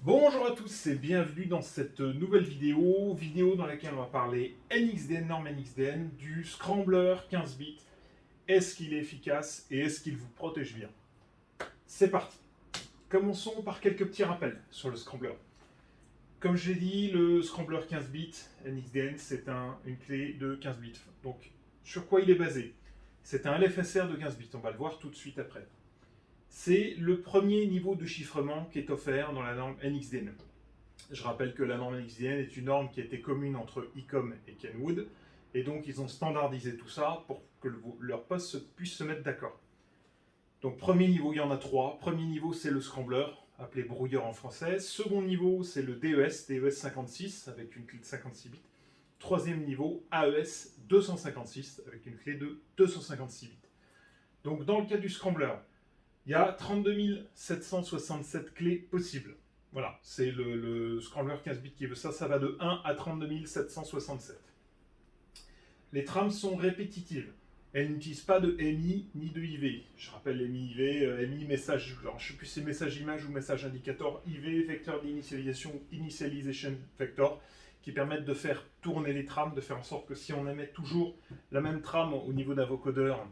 Bonjour à tous et bienvenue dans cette nouvelle vidéo dans laquelle on va parler NXDN, norme NXDN, du Scrambler 15 bits. Est-ce qu'il est efficace et est-ce qu'il vous protège bien? C'est parti. Commençons par quelques petits rappels sur le Scrambler. Comme je l'ai dit, le Scrambler 15 bits NXDN, c'est une clé de 15 bits. Donc, sur quoi il est basé? C'est un LFSR de 15 bits, on va le voir tout de suite après. C'est le premier niveau de chiffrement qui est offert dans la norme NXDN. Je rappelle que la norme NXDN est une norme qui était commune entre ICOM et Kenwood, et donc ils ont standardisé tout ça pour que leur poste puisse se mettre d'accord. Donc premier niveau, il y en a trois. Premier niveau, c'est le scrambler, appelé brouilleur en français. Second niveau, c'est le DES 56, avec une clé de 56 bits. Troisième niveau, AES 256, avec une clé de 256 bits. Donc dans le cas du scrambler, il y a 32 767 clés possibles. Voilà, c'est le Scrambler 15 bits qui veut ça. Ça va de 1 à 32 767. Les trames sont répétitives. Elles n'utilisent pas de MI ni de IV. Je rappelle MI, IV, MI, message, alors je ne sais plus si c'est message image ou message indicator, IV, vecteur d'initialisation, initialization vector, qui permettent de faire tourner les trames, de faire en sorte que si on émet toujours la même trame au niveau d'un vocodeur,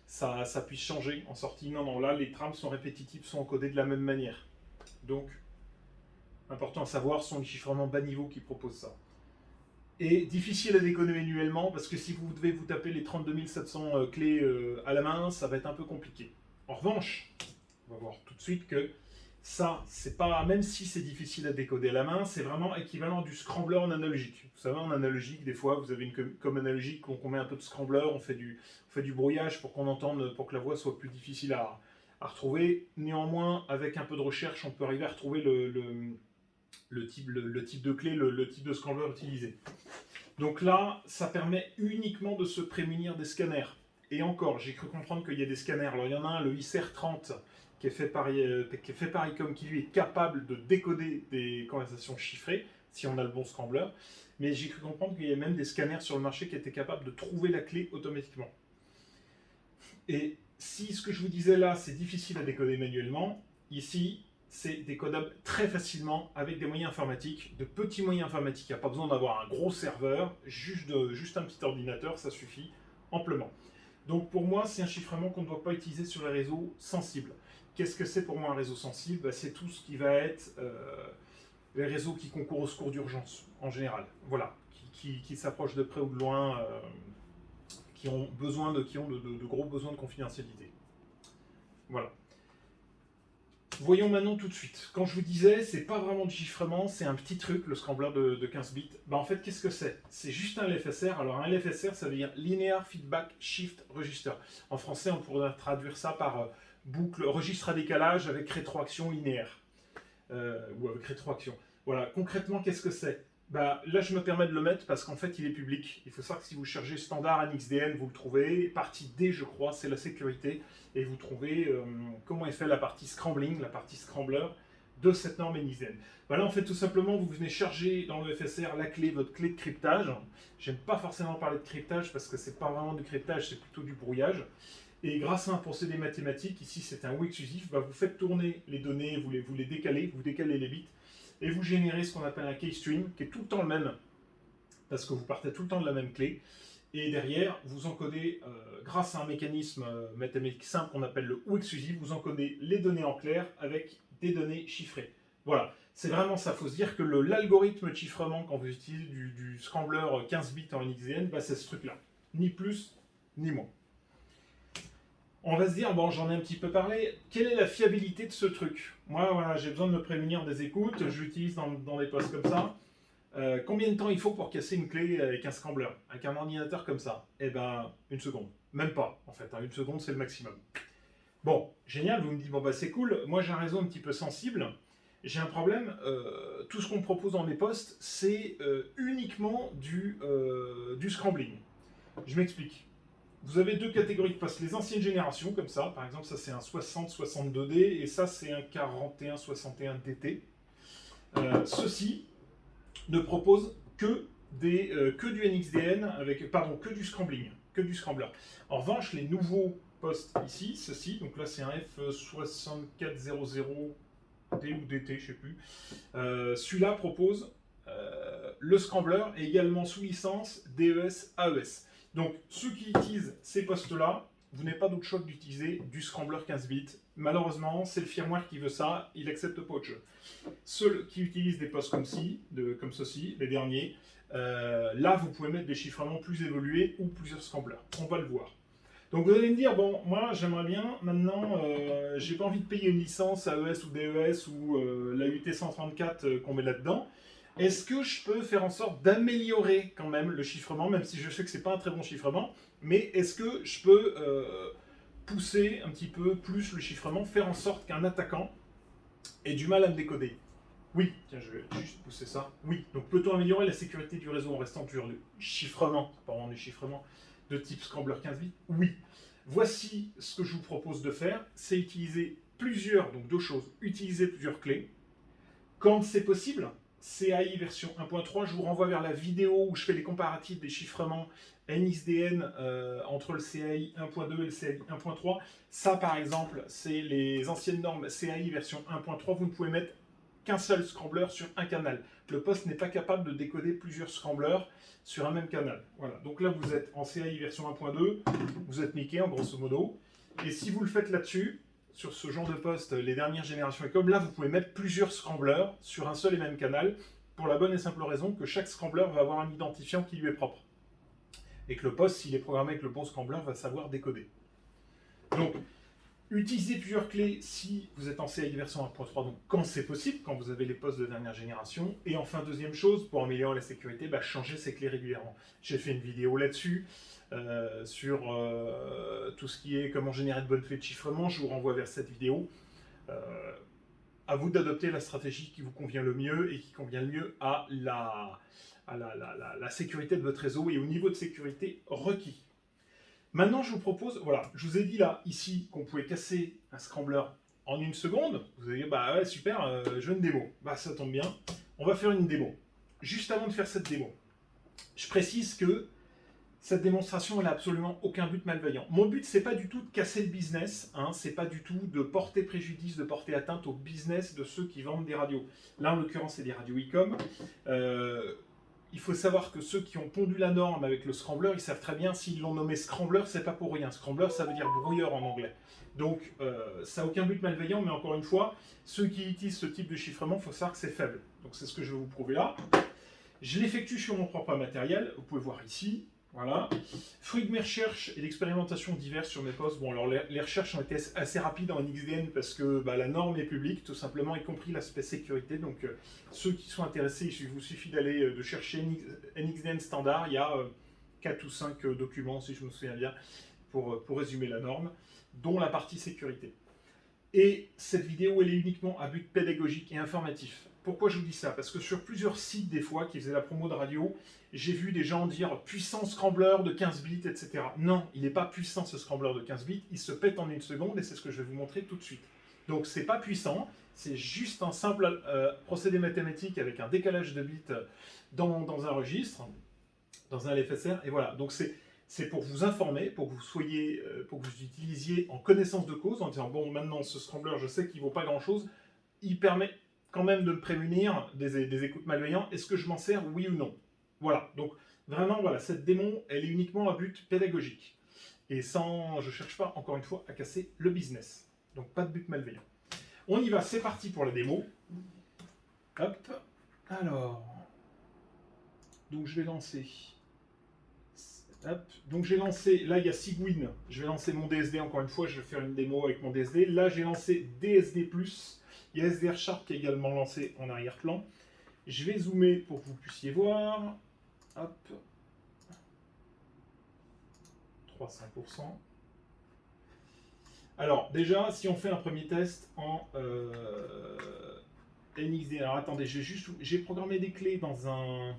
ça puisse changer en sortie. Non, là, les trames sont répétitives, sont encodées de la même manière. Donc, important à savoir, sont les chiffrements bas niveau qui proposent ça. Et difficile à décoder manuellement, parce que si vous devez vous taper les 32 700 clés à la main, ça va être un peu compliqué. En revanche, on va voir tout de suite que ça, c'est pas, même si c'est difficile à décoder à la main, c'est vraiment équivalent du scrambler en analogique. Vous savez, en analogique, des fois, vous avez une com analogique, on met un peu de scrambler, on fait du brouillage pour qu'on entende, pour que la voix soit plus difficile à retrouver. Néanmoins, avec un peu de recherche, on peut arriver à retrouver le type de clé, le type de scrambler utilisé. Donc là, ça permet uniquement de se prémunir des scanners. Et encore, j'ai cru comprendre qu'il y a des scanners. Alors il y en a un, le ICR30, qui est fait par ICOM, qui lui est capable de décoder des conversations chiffrées, si on a le bon scrambler. Mais j'ai cru comprendre qu'il y a même des scanners sur le marché qui étaient capables de trouver la clé automatiquement. Et si ce que je vous disais là, c'est difficile à décoder manuellement, ici, c'est décodable très facilement avec des moyens informatiques, de petits moyens informatiques. Il n'y a pas besoin d'avoir un gros serveur, juste un petit ordinateur, ça suffit amplement. Donc pour moi, c'est un chiffrement qu'on ne doit pas utiliser sur les réseaux sensibles. Qu'est-ce que c'est pour moi un réseau sensible? C'est tout ce qui va être les réseaux qui concourent au secours d'urgence, en général. Voilà, qui s'approchent de près ou de loin, qui ont de gros besoins de confidentialité. Voilà. Voyons maintenant tout de suite. Quand je vous disais, c'est pas vraiment du chiffrement, c'est un petit truc, le scrambler de 15 bits. En fait, qu'est-ce que c'est? C'est juste un LFSR. Alors, un LFSR, ça veut dire Linear Feedback Shift Register. En français, on pourrait traduire ça par boucle, registre à décalage avec rétroaction linéaire. Ou avec rétroaction. Voilà, concrètement, qu'est-ce que c'est? Là, je me permets de le mettre parce qu'en fait, il est public. Il faut savoir que si vous cherchez standard NXDN, vous le trouvez. Partie D, je crois, c'est la sécurité. Et vous trouvez comment est fait la partie scrambling, la partie scrambler de cette norme NXDN. Là, en fait, tout simplement, vous venez charger dans le FSR la clé, votre clé de cryptage. J'aime pas forcément parler de cryptage parce que c'est pas vraiment du cryptage, c'est plutôt du brouillage. Et grâce à un procédé mathématique, ici c'est un ou exclusif, vous faites tourner les données, vous les décalez, vous décalez les bits, et vous générez ce qu'on appelle un keystream, qui est tout le temps le même, parce que vous partez tout le temps de la même clé. Et derrière, vous encodez, grâce à un mécanisme mathématique simple qu'on appelle le ou exclusif, vous encodez les données en clair avec des données chiffrées. Voilà, c'est vraiment ça. Il faut se dire que l'algorithme de chiffrement, quand vous utilisez du scrambler 15 bits en NXDN, c'est ce truc-là. Ni plus, ni moins. On va se dire, bon, j'en ai un petit peu parlé, quelle est la fiabilité de ce truc? Moi, voilà, j'ai besoin de me prémunir des écoutes, je l'utilise dans des postes comme ça. Combien de temps il faut pour casser une clé avec un scrambler, avec un ordinateur comme ça? Une seconde. Même pas, en fait. Une seconde, c'est le maximum. Bon, génial, vous me dites, c'est cool. Moi, j'ai un réseau un petit peu sensible. J'ai un problème. Tout ce qu'on me propose dans mes postes, c'est uniquement du scrambling. Je m'explique. Vous avez deux catégories de postes. Les anciennes générations, comme ça. Par exemple, ça, c'est un 60-62D et ça, c'est un 41-61DT. Ceci ne propose que du NXDN que du scrambling, que du scrambler. En revanche, les nouveaux postes ici, ceci, donc là c'est un F6400 D ou DT, je ne sais plus. Celui-là propose le scrambler et également sous licence DES AES. Donc ceux qui utilisent ces postes-là, vous n'avez pas d'autre choix que d'utiliser du scrambler 15 bits. Malheureusement, c'est le firmware qui veut ça, il n'accepte pas autre chose. Ceux qui utilisent des postes comme ceci, les derniers, là vous pouvez mettre des chiffrements plus évolués ou plusieurs scramblers. On va le voir. Donc vous allez me dire, bon, moi j'aimerais bien, maintenant, j'ai pas envie de payer une licence AES ou DES ou la UT134 qu'on met là-dedans. Est-ce que je peux faire en sorte d'améliorer quand même le chiffrement, même si je sais que c'est pas un très bon chiffrement, mais est-ce que je peux pousser un petit peu plus le chiffrement, faire en sorte qu'un attaquant ait du mal à me décoder? Oui, tiens, je vais juste pousser ça. Oui, donc peut-on améliorer la sécurité du réseau en restant sur le chiffrement, pas vraiment du chiffrement, de type Scrambler 15 bits? Oui. Voici ce que je vous propose de faire, c'est utiliser donc deux choses, utiliser plusieurs clés. Quand c'est possible, CAI version 1.3, je vous renvoie vers la vidéo où je fais les comparatifs des chiffrements NXDN entre le CAI 1.2 et le CAI 1.3. Ça, par exemple, c'est les anciennes normes CAI version 1.3. Vous ne pouvez mettre qu'un seul scrambler sur un canal. Le poste n'est pas capable de décoder plusieurs scramblers sur un même canal. Voilà. Donc là, vous êtes en CAI version 1.2, vous êtes niqué en grosso modo. Et si vous le faites là-dessus, sur ce genre de poste, les dernières générations Ecom, là, vous pouvez mettre plusieurs scramblers sur un seul et même canal, pour la bonne et simple raison que chaque scrambler va avoir un identifiant qui lui est propre. Et que le poste, s'il est programmé avec le bon scrambler, va savoir décoder. Donc, utilisez plusieurs clés si vous êtes en CAI version 1.3, donc quand c'est possible, quand vous avez les postes de dernière génération. Et enfin, deuxième chose, pour améliorer la sécurité, changez ces clés régulièrement. J'ai fait une vidéo là-dessus, sur tout ce qui est comment générer de bonnes clés de chiffrement. Je vous renvoie vers cette vidéo. À vous d'adopter la stratégie qui vous convient le mieux et qui convient le mieux à la sécurité de votre réseau et au niveau de sécurité requis. Maintenant, je vous propose, voilà, je vous ai dit là, ici, qu'on pouvait casser un scrambler en une seconde. Vous allez dire, bah ouais, super, je veux une démo. Bah ça tombe bien, on va faire une démo. Juste avant de faire cette démo, je précise que cette démonstration, elle n'a absolument aucun but malveillant. Mon but, c'est pas du tout de casser le business, hein, c'est pas du tout de porter préjudice, de porter atteinte au business de ceux qui vendent des radios. Là, en l'occurrence, c'est des radios Ecom. Il faut savoir que ceux qui ont pondu la norme avec le scrambler, ils savent très bien s'ils l'ont nommé scrambler, c'est pas pour rien. Scrambler, ça veut dire brouilleur en anglais. Donc, ça n'a aucun but malveillant, mais encore une fois, ceux qui utilisent ce type de chiffrement, il faut savoir que c'est faible. Donc, c'est ce que je vais vous prouver là. Je l'effectue sur mon propre matériel, vous pouvez voir ici. Voilà. Fruit de mes recherches et d'expérimentations diverses sur mes postes. Bon, alors les recherches ont été assez rapides en XDN parce que la norme est publique, tout simplement, y compris l'aspect sécurité. Donc, ceux qui sont intéressés, il vous suffit d'aller de chercher NXDN standard. Il y a 4 ou 5 documents, si je me souviens bien, pour résumer la norme, dont la partie sécurité. Et cette vidéo, elle est uniquement à but pédagogique et informatif. Pourquoi je vous dis ça? Parce que sur plusieurs sites, des fois, qui faisaient la promo de radio, j'ai vu des gens dire puissant scrambler de 15 bits, etc. Non, il n'est pas puissant ce scrambler de 15 bits, il se pète en une seconde et c'est ce que je vais vous montrer tout de suite. Donc c'est pas puissant, c'est juste un simple procédé mathématique avec un décalage de bits dans un registre, dans un LFSR, et voilà. Donc c'est pour vous informer, pour que vous soyez, pour que vous utilisiez en connaissance de cause, en disant bon, maintenant ce scrambler, je sais qu'il vaut pas grand chose, il permet quand même de me prémunir des écoutes malveillants. Est-ce que je m'en sers, oui ou non? Voilà, donc vraiment, voilà, cette démo, elle est uniquement à but pédagogique. Et sans, je cherche pas, encore une fois, à casser le business. Donc pas de but malveillant. On y va, c'est parti pour la démo. Hop, alors, donc je vais lancer. Hop. Donc j'ai lancé, là il y a Sigwin, je vais lancer mon DSD encore une fois, je vais faire une démo avec mon DSD. Là j'ai lancé DSD+, il y a SDR Sharp qui est également lancé en arrière-plan. Je vais zoomer pour que vous puissiez voir. Hop. 300%. Alors déjà, si on fait un premier test en NXD, alors attendez, j'ai programmé des clés dans un...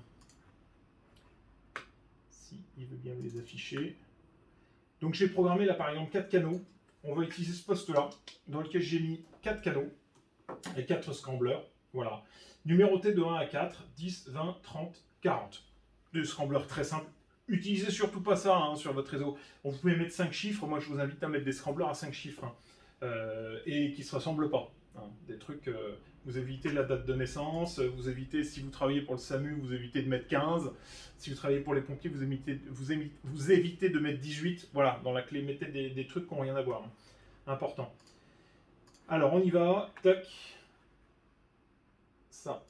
Il veut bien me les afficher. Donc j'ai programmé là par exemple 4 canaux. On va utiliser ce poste-là, dans lequel j'ai mis 4 canaux et 4 scramblers. Voilà. Numéroté de 1 à 4, 10, 20, 30, 40. Des scramblers très simples. Utilisez surtout pas ça sur votre réseau. Vous pouvez mettre 5 chiffres. Moi je vous invite à mettre des scramblers à 5 chiffres. Et qui ne se ressemblent pas. hein. Des trucs, vous évitez la date de naissance, vous évitez, si vous travaillez pour le SAMU, vous évitez de mettre 15. Si vous travaillez pour les pompiers, vous évitez de mettre 18. Voilà, dans la clé, mettez des trucs qui n'ont rien à voir. Hein. Important. Alors, on y va. Tac. Ça.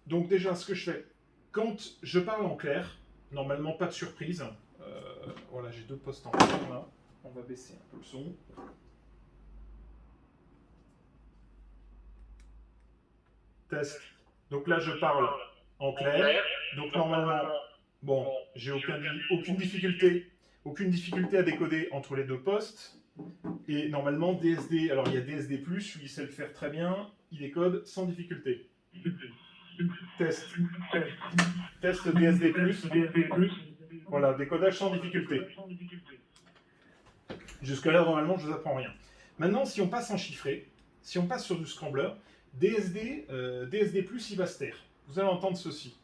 Donc déjà, ce que je fais, quand je parle en clair, normalement pas de surprise. Voilà, j'ai 2 postes en clair là. On va baisser un peu le son. Test. Donc là, je parle en clair. Donc normalement, bon, j'ai aucune difficulté à décoder entre les 2 postes. Et normalement, DSD, alors il y a DSD+, lui il sait le faire très bien, il décode sans difficulté. Test. Test DSD+. Voilà, décodage sans difficulté. Jusque-là, normalement, je ne vous apprends rien. Maintenant, si on passe en chiffré, si on passe sur du scrambler, DSD+, il va se taire. Vous allez entendre ceci.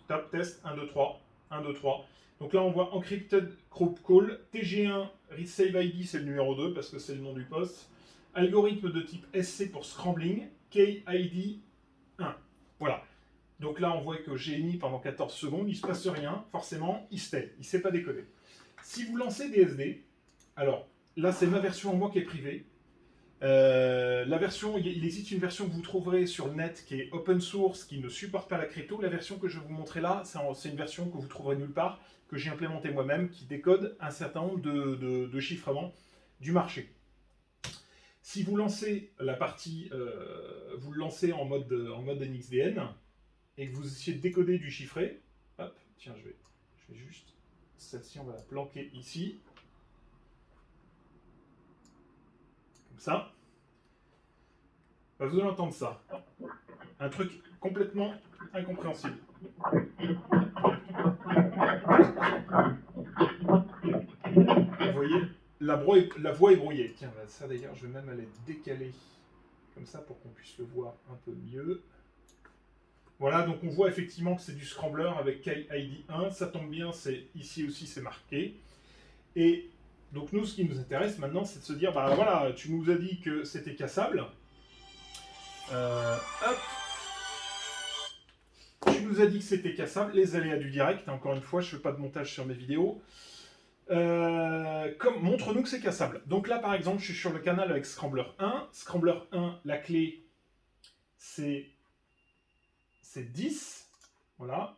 Top, test, 1, 2, 3, 1, 2, 3. Donc là, on voit Encrypted Group Call, TG1, Save ID, c'est le numéro 2, parce que c'est le nom du poste. Algorithme de type SC pour scrambling, KID 1. Voilà. Donc là, on voit que j'ai mis pendant 14 secondes, il ne se passe rien, forcément, il se tait, il ne sait pas décoder. Si vous lancez DSD, alors là, c'est ma version en moi qui est privée. La version, il existe une version que vous trouverez sur le net qui est open source, qui ne supporte pas la crypto. La version que je vais vous montrer là, c'est une version que vous trouverez nulle part, que j'ai implémentée moi-même, qui décode un certain nombre de chiffrements du marché. Si vous lancez la partie, vous le lancez en mode NXDN, et que vous essayez de décoder du chiffré, hop, tiens, je vais juste, celle-ci, on va la planquer ici, comme ça. Vous allez entendre ça. Un truc complètement incompréhensible. Vous voyez, la voix est brouillée. Tiens, ça d'ailleurs, je vais même aller décaler comme ça pour qu'on puisse le voir un peu mieux. Voilà, donc on voit effectivement que c'est du scrambler avec KID 1. Ça tombe bien, c'est ici aussi c'est marqué. Et donc nous, ce qui nous intéresse maintenant, c'est de se dire, bah voilà, tu nous as dit que c'était cassable. Hop. Tu nous as dit que c'était cassable, les aléas du direct, encore une fois, je ne fais pas de montage sur mes vidéos. Montre-nous que c'est cassable. Donc là, par exemple, je suis sur le canal avec Scrambler 1. Scrambler 1, la clé, c'est 10. Voilà.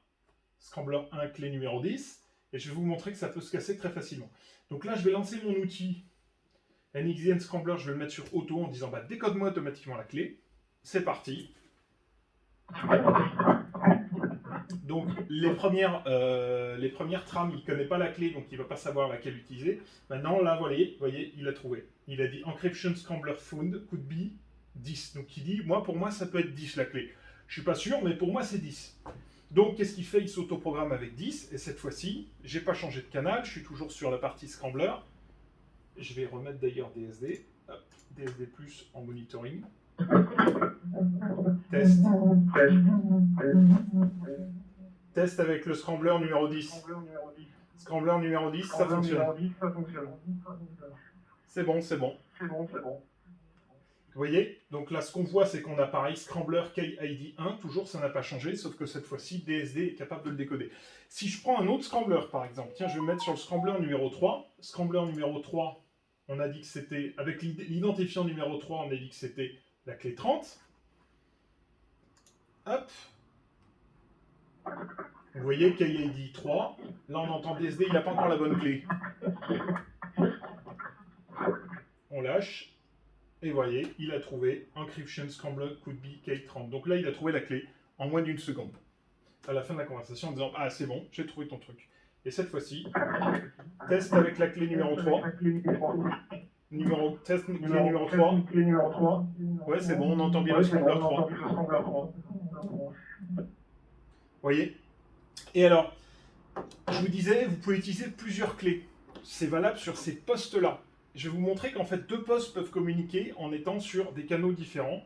Scrambler 1, clé numéro 10. Et je vais vous montrer que ça peut se casser très facilement. Donc là, je vais lancer mon outil NXDN Scrambler, je vais le mettre sur auto en disant, bah, décode-moi automatiquement la clé. C'est parti. Donc les premières trames, il ne connaît pas la clé, donc il ne va pas savoir laquelle utiliser. Maintenant, là, vous voyez, il a trouvé. Il a dit Encryption Scrambler Found could be 10. Donc il dit, pour moi, ça peut être 10 la clé. Je ne suis pas sûr, mais pour moi, c'est 10. Donc qu'est-ce qu'il fait? Il s'autoprogramme avec 10, et cette fois-ci, je n'ai pas changé de canal, je suis toujours sur la partie Scrambler. Je vais remettre d'ailleurs DSD. Hop, DSD+, en monitoring. Test. Test avec le scrambler numéro 10. Scrambler numéro 10, ça fonctionne. C'est bon, c'est bon. Vous voyez? Donc là, ce qu'on voit, c'est qu'on a pareil, Scrambler KID 1, toujours, ça n'a pas changé, sauf que cette fois-ci, DSD est capable de le décoder. Si je prends un autre Scrambler, par exemple, tiens, je vais me mettre sur le Scrambler numéro 3. Scrambler numéro 3, on a dit que c'était, avec l'identifiant numéro 3, on a dit que c'était la clé 30. Hop. Vous voyez, KID 3. Là, on entend DSD, il n'a pas encore la bonne clé. On lâche. Et vous voyez, il a trouvé Encryption Scrambler could be K30. Donc là, il a trouvé la clé en moins d'une seconde. À la fin de la conversation, en disant, ah, c'est bon, j'ai trouvé ton truc. Et cette fois-ci, test avec la clé numéro 3. Test clé numéro 3. Ouais, c'est bon, on entend bien le Scrambler 3. Vous voyez? Et alors, je vous disais, vous pouvez utiliser plusieurs clés. C'est valable sur ces postes-là. Je vais vous montrer qu'en fait, 2 postes peuvent communiquer en étant sur des canaux différents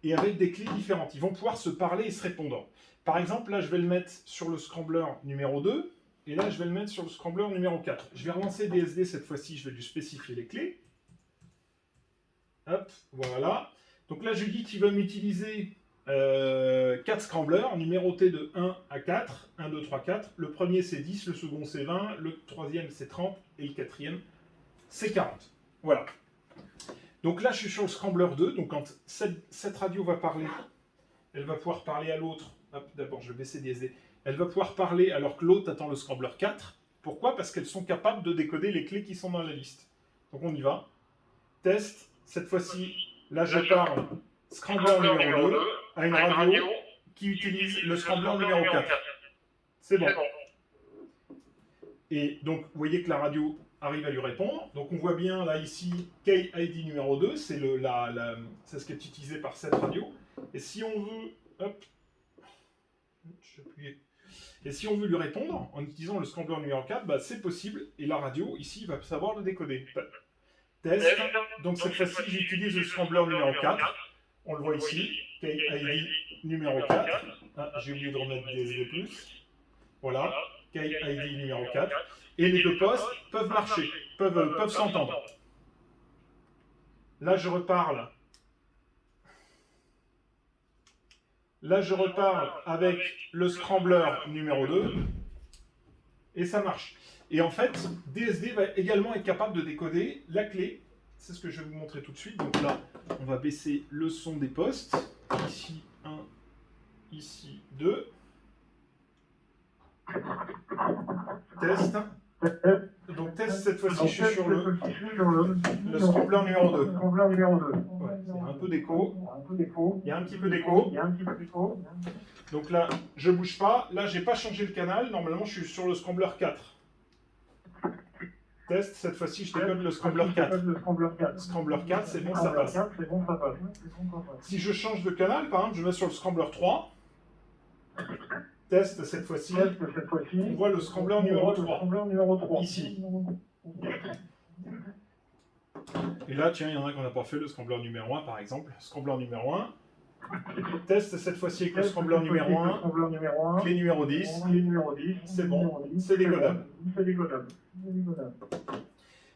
et avec des clés différentes. Ils vont pouvoir se parler et se répondre. Par exemple, là, je vais le mettre sur le Scrambler numéro 2 et là, je vais le mettre sur le Scrambler numéro 4. Je vais relancer DSD cette fois-ci, je vais lui spécifier les clés. Hop, voilà. Donc là, je dis qu'ils veulent m'utiliser 4 scramblers numérotés de 1 à 4. 1, 2, 3, 4. Le premier, c'est 10, le second, c'est 20, le troisième, c'est 30, et le quatrième, c'est 40. Voilà. Donc là, je suis sur le scrambler 2. Donc quand cette radio va parler, elle va pouvoir parler à l'autre. Hop, d'abord, je vais baisser DSD. Elle va pouvoir parler alors que l'autre attend le scrambler 4. Pourquoi? Parce qu'elles sont capables de décoder les clés qui sont dans la liste. Donc on y va. Test. Cette fois-ci, là, je parle scrambler numéro 2 à une radio qui utilise le scrambler numéro 4. C'est bon. Et donc, vous voyez que la radio arrive à lui répondre. Donc, on voit bien, là, ici, KID numéro 2, c'est ce qui est utilisé par cette radio. Et si on veut... Hop. Et si on veut lui répondre, en utilisant le scrambler numéro 4, bah, c'est possible. Et la radio, ici, va savoir le décoder. Test. Donc, cette fois-ci, j'utilise le scrambler numéro 4. On le voit ici. KID numéro 4. Ah, j'ai oublié de remettre DSD+. Voilà. KID numéro 4. Et les deux postes peuvent marcher, peuvent s'entendre. Là, je reparle. Là, je reparle avec le scrambler numéro 2. Et ça marche. Et en fait, DSD va également être capable de décoder la clé. C'est ce que je vais vous montrer tout de suite. Donc là, on va baisser le son des postes. Ici 1, ici 2. Test. Donc test, cette fois-ci, je suis sur le scrambler numéro 2. Ouais, c'est un peu d'écho. Il y a un petit peu d'écho. Donc là, je bouge pas. Là, j'ai pas changé le canal. Normalement, je suis sur le scrambler 4. Test, cette fois-ci, je décode le scrambler 4. Scrambler 4, c'est bon, ça passe. Si je change de canal, par exemple, je vais sur le scrambler 3. Test, cette fois-ci, on voit le scrambler numéro 3. Ici. Et là, tiens, il y en a qu'on n'a pas fait, le scrambler numéro 1, par exemple. Scrambler numéro 1. Test, cette fois-ci, avec le scrambler numéro 1. Clé numéro 10. C'est bon, c'est décodable. Vous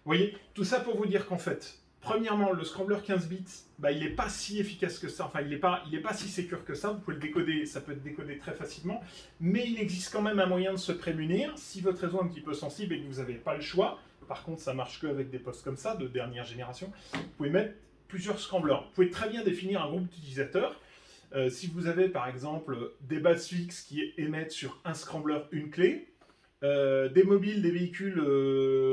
voyez, tout ça pour vous dire qu'en fait, premièrement, le scrambler 15 bits, bah, il n'est pas si efficace que ça, enfin il n'est pas si sécure que ça, vous pouvez le décoder, ça peut être décodé très facilement, mais il existe quand même un moyen de se prémunir, si votre réseau est un petit peu sensible et que vous n'avez pas le choix, par contre ça marche qu'avec des postes comme ça, de dernière génération, vous pouvez mettre plusieurs scramblers. Vous pouvez très bien définir un groupe d'utilisateurs. Si vous avez par exemple des bases fixes qui émettent sur un scrambler une clé, des mobiles, des véhicules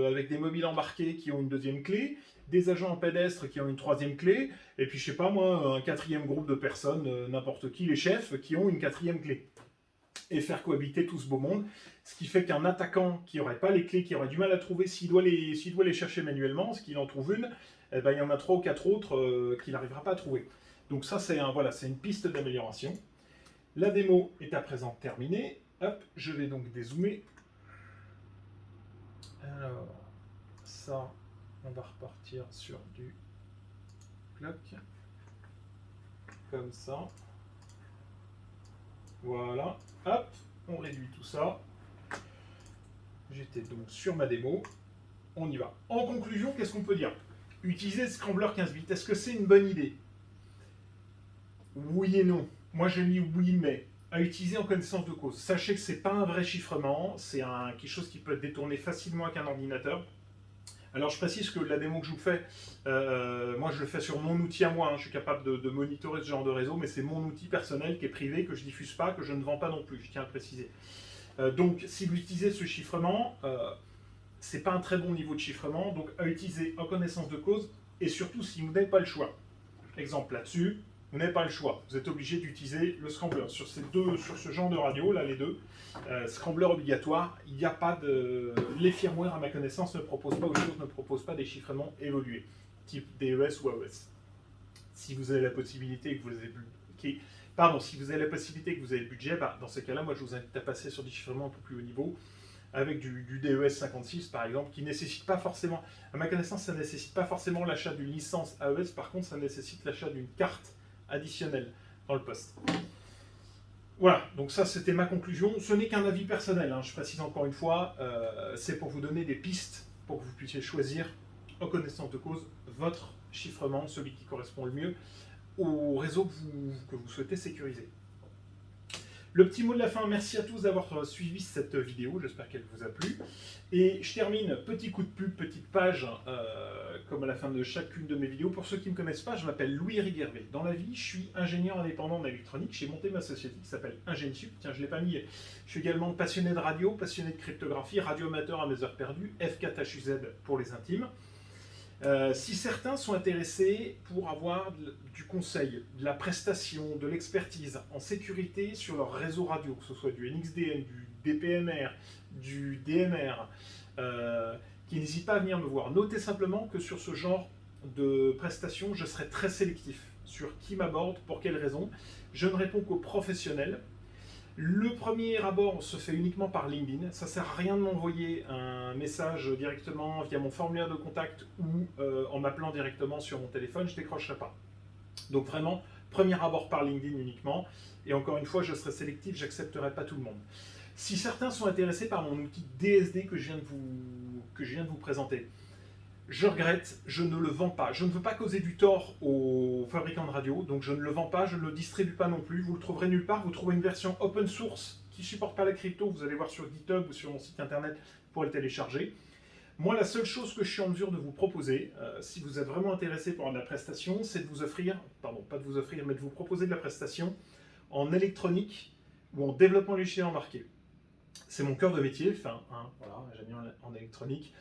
avec des mobiles embarqués qui ont une deuxième clé, des agents pédestres qui ont une troisième clé, et puis je sais pas moi, un quatrième groupe de personnes, n'importe qui, les chefs, qui ont une quatrième clé. Et faire cohabiter tout ce beau monde, ce qui fait qu'un attaquant qui n'aurait pas les clés, qui aurait du mal à trouver, s'il doit les chercher manuellement, ce qu'il en trouve une, eh ben, il y en a 3 ou 4 autres qu'il n'arrivera pas à trouver. Donc ça, c'est une piste d'amélioration. La démo est à présent terminée. Hop, je vais donc dézoomer. Alors, ça, on va repartir sur du clock. Comme ça. Voilà. Hop, on réduit tout ça. J'étais donc sur ma démo. On y va. En conclusion, qu'est-ce qu'on peut dire? Utiliser Scrambler 15 bits, est-ce que c'est une bonne idée? Oui et non. Moi, j'ai mis oui, mais à utiliser en connaissance de cause. Sachez que ce n'est pas un vrai chiffrement, c'est quelque chose qui peut être détourné facilement avec un ordinateur. Alors, je précise que la démo que je vous fais, moi, je le fais sur mon outil à moi. Je suis capable de monitorer ce genre de réseau, mais c'est mon outil personnel qui est privé, que je ne diffuse pas, que je ne vends pas non plus. Je tiens à le préciser. Donc, si vous utilisez ce chiffrement, c'est pas un très bon niveau de chiffrement, donc à utiliser en connaissance de cause, et surtout si vous n'avez pas le choix. Exemple là-dessus, vous n'avez pas le choix, vous êtes obligé d'utiliser le scrambler. Sur ce genre de radio, là les deux, scrambler obligatoire, il n'y a pas de... Les firmware à ma connaissance ne proposent pas autre chose, ne proposent pas des chiffrements évolués, type DES ou AES. Si vous avez la possibilité que vous avez... si vous avez la possibilité que vous avez le budget, bah, dans ces cas-là, moi je vous invite à passer sur des chiffrements un peu plus haut niveau, avec du DES 56 par exemple, qui nécessite pas forcément, à ma connaissance, ça ne nécessite pas forcément l'achat d'une licence AES, par contre ça nécessite l'achat d'une carte additionnelle dans le poste. Voilà, donc ça c'était ma conclusion. Ce n'est qu'un avis personnel, hein, je précise encore une fois, c'est pour vous donner des pistes pour que vous puissiez choisir en connaissance de cause votre chiffrement, celui qui correspond le mieux au réseau que vous souhaitez sécuriser. Le petit mot de la fin, merci à tous d'avoir suivi cette vidéo, j'espère qu'elle vous a plu. Et je termine, petit coup de pub, petite page, comme à la fin de chacune de mes vidéos. Pour ceux qui ne me connaissent pas, je m'appelle Louis-Éric Hervé. Dans la vie, je suis ingénieur indépendant en électronique. J'ai monté ma société qui s'appelle Ingensup. Tiens, je ne l'ai pas mis. Je suis également passionné de radio, passionné de cryptographie, radioamateur à mes heures perdues, F4HUZ pour les intimes. Si certains sont intéressés pour avoir du conseil, de la prestation, de l'expertise en sécurité sur leur réseau radio, que ce soit du NXDN, du DPMR, du DMR, qui n'hésitent pas à venir me voir. Notez simplement que sur ce genre de prestations, je serai très sélectif sur qui m'aborde, pour quelles raisons. Je ne réponds qu'aux professionnels. Le premier abord se fait uniquement par LinkedIn. Ça ne sert à rien de m'envoyer un message directement via mon formulaire de contact ou en m'appelant directement sur mon téléphone, je ne décrocherai pas. Donc vraiment, premier abord par LinkedIn uniquement. Et encore une fois, je serai sélectif, je n'accepterai pas tout le monde. Si certains sont intéressés par mon outil DSD que je viens de vous présenter, je regrette, je ne le vends pas. Je ne veux pas causer du tort aux fabricants de radio, donc je ne le vends pas, je ne le distribue pas non plus. Vous le trouverez nulle part. Vous trouverez une version open source qui ne supporte pas la crypto. Vous allez voir sur GitHub ou sur mon site internet pour le télécharger. Moi, la seule chose que je suis en mesure de vous proposer, si vous êtes vraiment intéressé par de la prestation, c'est de vous offrir, pardon, pas de vous offrir, mais de vous proposer de la prestation en électronique ou en développement logiciel embarqué. C'est mon cœur de métier, enfin, voilà, ingénieur en électronique.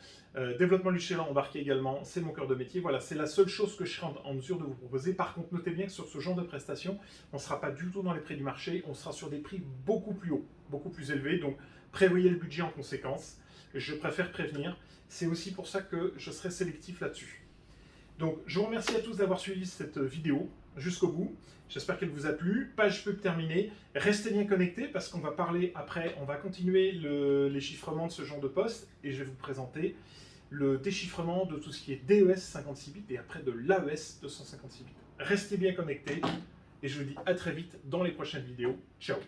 Développement logiciel embarqué également, c'est mon cœur de métier. Voilà, c'est la seule chose que je serai en mesure de vous proposer. Par contre, notez bien que sur ce genre de prestations, on ne sera pas du tout dans les prix du marché, on sera sur des prix beaucoup plus hauts, beaucoup plus élevés. Donc, prévoyez le budget en conséquence. Je préfère prévenir. C'est aussi pour ça que je serai sélectif là-dessus. Donc, je vous remercie à tous d'avoir suivi cette vidéo jusqu'au bout. J'espère qu'elle vous a plu. Page pub terminée. Restez bien connectés parce qu'on va parler après, on va continuer les chiffrements de ce genre de poste et je vais vous présenter le déchiffrement de tout ce qui est DES 56 bits et après de l'AES 256 bits. Restez bien connectés et je vous dis à très vite dans les prochaines vidéos. Ciao!